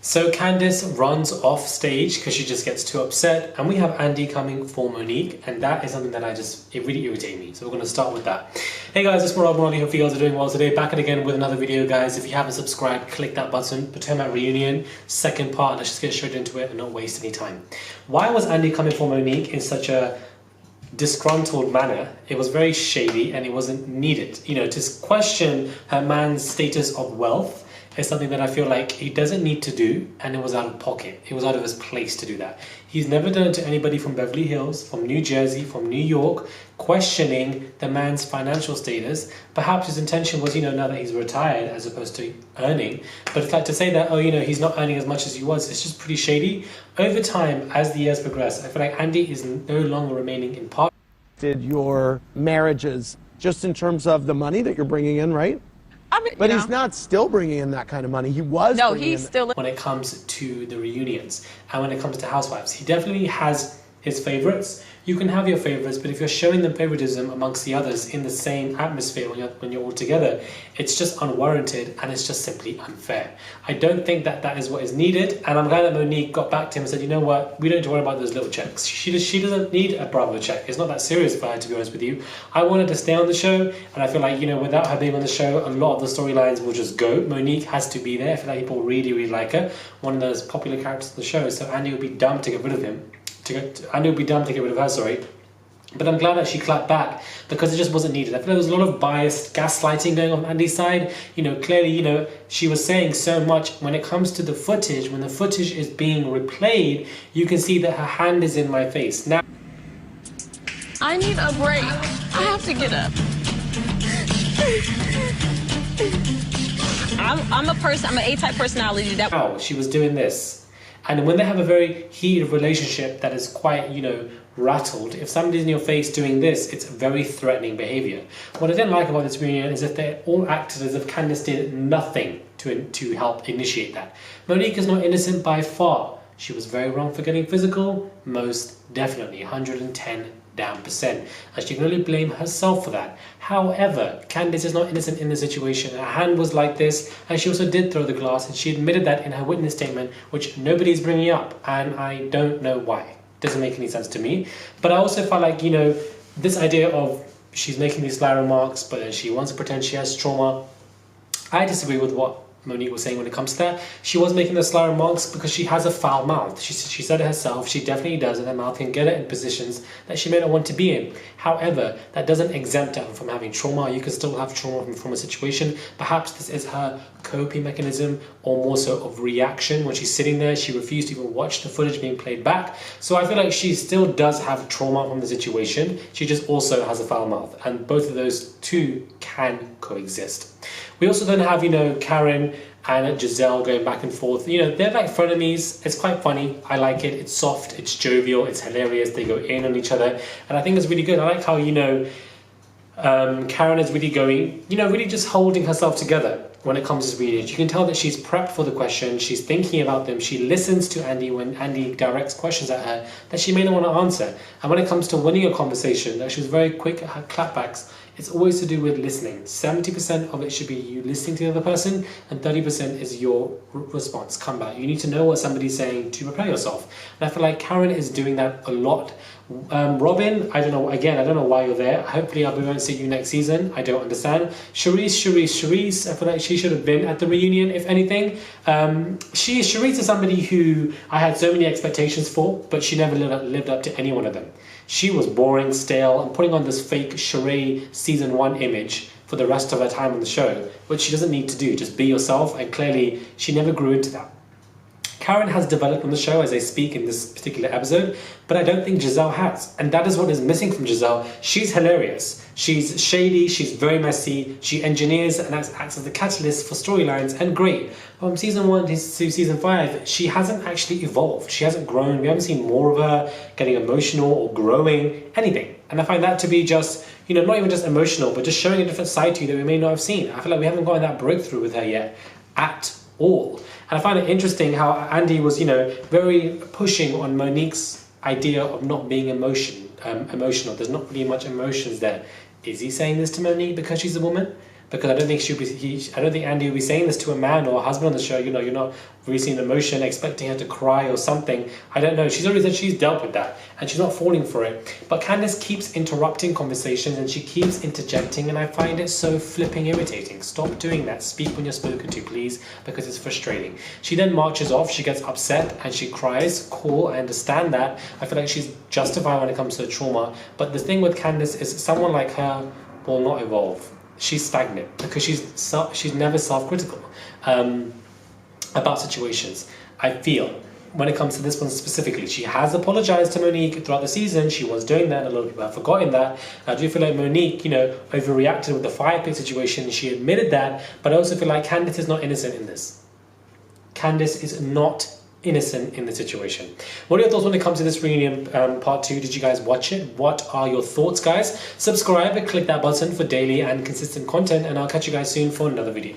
So Candiace runs off stage because she just gets too upset, and we have Andy coming for Monique, and that is something that it really irritates me. So we're going to start with that. Hey guys, it's Monique. Hope you guys are doing well today. Back again with another video, guys. If you haven't subscribed, click that button. Potomac reunion, second part. Let's just get straight into it and not waste any time. Why was Andy coming for Monique in such a disgruntled manner? It was very shady and it wasn't needed. You know, to question her man's status of wealth is something that I feel like he doesn't need to do, and it was out of pocket. It was out of his place to do that. He's never done it to anybody from Beverly Hills, from New Jersey, from New York, questioning the man's financial status. Perhaps his intention was, you know, now that he's retired as opposed to earning. But it's like to say that, oh, you know, he's not earning as much as he was, it's just pretty shady. Over time, as the years progress, I feel like Andy is no longer remaining in part. Did your marriages, just in terms of the money that you're bringing in, right? I mean, but he's not still bringing in that kind of money. He was. No, he's still. When it comes to the reunions and when it comes to housewives, he definitely has his favorites. You can have your favorites, but if you're showing them favoritism amongst the others in the same atmosphere when you're all together, it's just unwarranted and it's just simply unfair. I don't think that is what is needed, and I'm glad that Monique got back to him and said, you know what, we don't need to worry about those little checks. She doesn't need a Bravo check. It's not that serious for her, to be honest with you. I wanted to stay on the show, and I feel like, you know, without her being on the show, a lot of the storylines will just go. Monique has to be there. I feel like people really, really like her. One of those popular characters of the show, so Andy would be dumb to get rid of him. Andy would be dumb to get rid of her, sorry. But I'm glad that she clapped back because it just wasn't needed. I feel like there was a lot of biased gaslighting going on Andy's side. You know, clearly, you know, she was saying so much when it comes to the footage. When the footage is being replayed, you can see that her hand is in my face. Now, I need a break. I have to get up. I'm an A-type personality. Now, she was doing this. And when they have a very heated relationship that is quite, you know, rattled, if somebody's in your face doing this, it's very threatening behavior. What I didn't like about this reunion is that they all acted as if Candiace did nothing to help initiate that. Monique is not innocent by far. She was very wrong for getting physical, most definitely, 110%. And she can only blame herself for that. However, Candiace is not innocent in the situation. Her hand was like this, and she also did throw the glass, and she admitted that in her witness statement, which nobody's bringing up, and I don't know why. Doesn't make any sense to me. But I also felt like, you know, this idea of she's making these sly remarks, but then she wants to pretend she has trauma. I disagree with what Monique was saying when it comes to that. She was making those sly remarks because she has a foul mouth. She said it herself, she definitely does, and her mouth can get her in positions that she may not want to be in. However, that doesn't exempt her from having trauma. You can still have trauma from a situation. Perhaps this is her coping mechanism, or more so of reaction. When she's sitting there, she refused to even watch the footage being played back. So I feel like she still does have trauma from the situation. She just also has a foul mouth, and both of those two can coexist. We also then have, you know, Karen and Gizelle going back and forth. You know, they're like frenemies. It's quite funny. I like it. It's soft. It's jovial. It's hilarious. They go in on each other. And I think it's really good. I like how, you know, Karen is really going, you know, really just holding herself together when it comes to reading. You can tell that she's prepped for the question. She's thinking about them. She listens to Andy when Andy directs questions at her that she may not want to answer. And when it comes to winning a conversation, that she was very quick at her clapbacks. It's always to do with listening. 70% of it should be you listening to the other person, and 30% is your response, comeback. You need to know what somebody's saying to prepare yourself. And I feel like Karen is doing that a lot. Robin, I don't know, again, I don't know why you're there. Hopefully we won't see you next season. I don't understand. Charisse, I feel like she should have been at the reunion, if anything. Charisse is somebody who I had so many expectations for, but she never lived up to any one of them. She was boring, stale, and putting on this fake charade season 1 image for the rest of her time on the show, which she doesn't need to do. Just be yourself, and clearly she never grew into that. Karen has developed on the show as they speak in this particular episode, but I don't think Gizelle has. And that is what is missing from Gizelle. She's hilarious. She's shady, she's very messy, she engineers and acts as the catalyst for storylines, and great. From season 1 to season 5, she hasn't actually evolved. She hasn't grown. We haven't seen more of her getting emotional or growing, anything. And I find that to be just, you know, not even just emotional, but just showing a different side to you that we may not have seen. I feel like we haven't gotten that breakthrough with her yet at all. And I find it interesting how Andy was, you know, very pushing on Monique's idea of not being emotional. There's not really much emotions there. Is he saying this to Monique because she's a woman? because I don't think I don't think Andy will be saying this to a man or a husband on the show. You know, you're not releasing emotion, expecting her to cry or something. I don't know. She's already said she's dealt with that and she's not falling for it. But Candiace keeps interrupting conversations and she keeps interjecting, and I find it so flipping irritating. Stop doing that. Speak when you're spoken to, please, because it's frustrating. She then marches off. She gets upset and she cries. Cool, I understand that. I feel like she's justified when it comes to trauma. But the thing with Candiace is someone like her will not evolve. She's stagnant because she's never self-critical about situations. I feel when it comes to this one specifically, she has apologized to Monique throughout the season. She was doing that, and a lot of people have forgotten that. I do feel like Monique, you know, overreacted with the fire pit situation. She admitted that, but I also feel like Candiace is not innocent in this. Candiace is not innocent in the situation. What are your thoughts when it comes to this reunion part 2? Did you guys watch it? What are your thoughts, guys? Subscribe and click that button for daily and consistent content, and I'll catch you guys soon for another video.